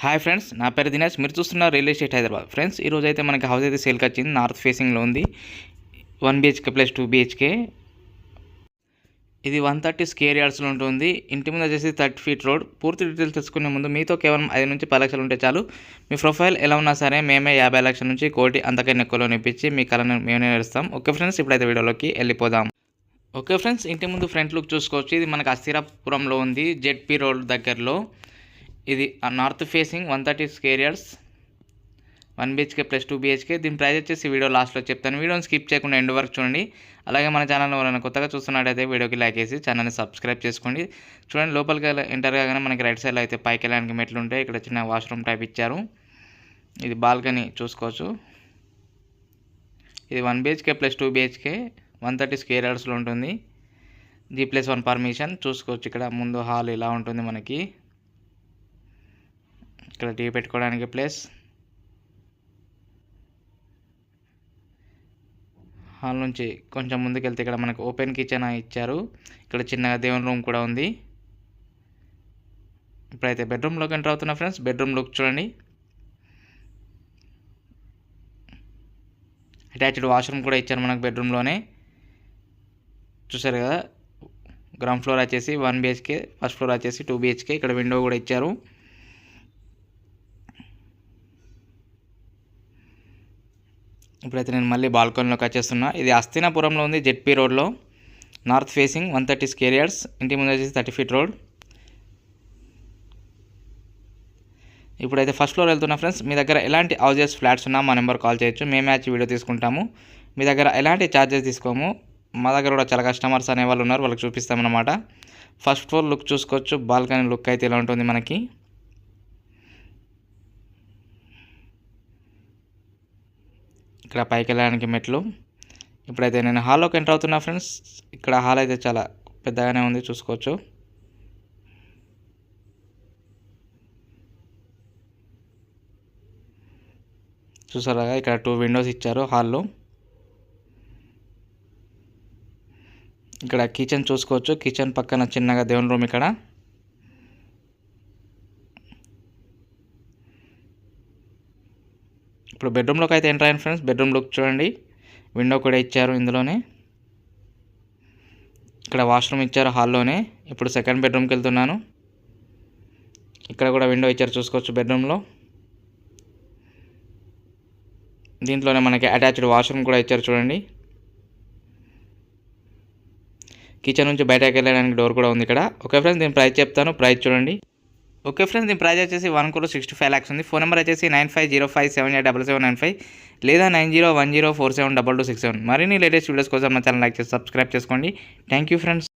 Hi friends, నా పేరు దినేష్. మీరు చూస్తున్నారు రియల్ ఎస్టేట్ హైదరాబాద్. ఫ్రెండ్స్, ఈరోజు అయితే మనకి హౌస్ అయితే సేల్కి వచ్చింది. నార్త్ ఫేసింగ్లో ఉంది. 1 BHK ప్లస్ 2 BHK. ఇది 130 స్క్వేర్ యార్డ్స్లో ఉంటుంది. ఇంటి ముందు వచ్చేసి 30 ఫీట్ రోడ్. పూర్తి డీటెయిల్స్ తెలుసుకునే ముందు మీతో కేవలం 5 నుంచి 10 లక్షలు ఉంటే చాలు. మీ ప్రొఫైల్ ఎలా ఉన్నా సరే మేమే 50 లక్షల నుంచి కోటి అంతకన్నా ఎక్కువలో ఇప్పించి మీ కళను మేమే నేర్స్తాం. ఓకే ఫ్రెండ్స్, ఇప్పుడైతే వీడియోలోకి వెళ్ళిపోదాం. ఓకే ఫ్రెండ్స్, ఇంటి ముందు ఫ్రంట్ లుక్ చూసుకోవచ్చు. ఇది మనకి అస్థిరాపురంలో ఉంది, జెడ్పీ రోడ్ దగ్గరలో. ఇది north facing 130 square yards, 1 BHK plus 2 BHK. దీని ప్రైస్ వచ్చేసి వీడియో లాస్ట్లో చెప్తాను. వీడియోని స్కిప్ చేయకుండా ఎండ్ వరకు చూడండి. అలాగే మన ఛానల్ ఎవరైనా కొత్తగా చూస్తున్నట్టయితే వీడియోకి లైక్ చేసి ఛానల్ని సబ్స్క్రైబ్ చేసుకోండి. చూడండి, లోపలికి ఎంటర్ కాగానే మనకి రైట్ సైడ్లో అయితే పైకి వెళ్ళడానికి మెట్లు ఉంటాయి. ఇక్కడ చిన్న వాష్రూమ్ టైప్ ఇచ్చారు. ఇది బాల్కనీ చూసుకోవచ్చు. ఇది 1 BHK ప్లస్ 2 BHK 130 స్క్వేర్ యార్డ్స్లో ఉంటుంది. G+1 పర్మిషన్ చూసుకోవచ్చు. ఇక్కడ ముందు హాల్ ఇలా ఉంటుంది మనకి. ఇక్కడ టీ పెట్టుకోవడానికి ప్లేస్. హాల్ నుంచి కొంచెం ముందుకెళ్తే ఇక్కడ మనకు ఓపెన్ కిచెన్ ఇచ్చారు. ఇక్కడ చిన్నగా దేవుని రూమ్ కూడా ఉంది. ఇప్పుడైతే బెడ్రూమ్లోకి ఎంటర్ అవుతున్నా ఫ్రెండ్స్. బెడ్రూమ్ లుక్ చూడండి. అటాచ్డ్ వాష్రూమ్ కూడా ఇచ్చారు మనకు బెడ్రూమ్లోనే. చూసారు కదా, గ్రౌండ్ ఫ్లోర్ వచ్చేసి 1 BHK, ఫస్ట్ ఫ్లోర్ వచ్చేసి 2 BHK. ఇక్కడ విండో కూడా ఇచ్చారు. ఇప్పుడైతే నేను మళ్ళీ బాల్కనీలోకి వచ్చేస్తున్నా. ఇది అస్థినాపురంలో ఉంది, జెడ్పీ రోడ్లో, నార్త్ ఫేసింగ్ 130 స్క్వేర్ యార్డ్స్. ఇంటి ముందు వచ్చేసి 30 ఫీట్ రోడ్. ఇప్పుడైతే ఫస్ట్ ఫ్లోర్ వెళ్తున్నా ఫ్రెండ్స్. మీ దగ్గర ఎలాంటి హౌజెస్, ఫ్లాట్స్ ఉన్నా మా నెంబర్ కాల్ చేయొచ్చు. మేమే వచ్చి వీడియో తీసుకుంటాము. మీ దగ్గర ఎలాంటి ఛార్జెస్ తీసుకోము. మా దగ్గర కూడా చాలా కస్టమర్స్ అనేవాళ్ళు ఉన్నారు, వాళ్ళకి చూపిస్తామన్నమాట. ఫస్ట్ ఫ్లోర్ లుక్ చూసుకోవచ్చు. బాల్కనీ లుక్ అయితే ఇలా ఉంటుంది మనకి. ఇక్కడ పైకి వెళ్ళడానికి మెట్లు. ఇప్పుడైతే నేను హాల్లోకి ఎంటర్ అవుతున్నా ఫ్రెండ్స్. ఇక్కడ హాల్ అయితే చాలా పెద్దగానే ఉంది చూసుకోవచ్చు. చూసారా, ఇక్కడ 2 విండోస్ ఇచ్చారు హాల్లో. ఇక్కడ కిచెన్ చూసుకోవచ్చు. కిచెన్ పక్కన చిన్నగా దేవుని రూమ్. ఇక్కడ ఇప్పుడు బెడ్రూమ్లోకి అయితే ఎంటర్ అయ్యాను ఫ్రెండ్స్. బెడ్రూమ్ లుక్ చూడండి. విండో కూడా ఇచ్చారు ఇందులోనే. ఇక్కడ వాష్రూమ్ ఇచ్చారు హాల్లోనే. ఇప్పుడు సెకండ్ బెడ్రూమ్కి వెళ్తున్నాను. ఇక్కడ కూడా విండో ఇచ్చారు చూసుకోవచ్చు బెడ్రూమ్లో. దీంట్లోనే మనకి అటాచ్డ్ వాష్రూమ్ కూడా ఇచ్చారు చూడండి. కిచెన్ నుంచి బయటకు వెళ్ళడానికి డోర్ కూడా ఉంది ఇక్కడ. ఓకే ఫ్రెండ్స్, దీని ప్రైస్ చెప్తాను. ప్రైస్ చూడండి. ఓకే ఫ్రెండ్స్, దీని ప్రైస్ వచ్చేసి 1,65 lakhs ఉంది. ఫోన్ నెంబర్ వచ్చేసి 9505787795 లేదా 9010472267. మరిన్ని లేటెస్ట్ వీడియోస్ కోసం నా ఛానల్ లైక్ చేసి సబ్స్క్రైబ్ చేసుకోండి. Thank you friends.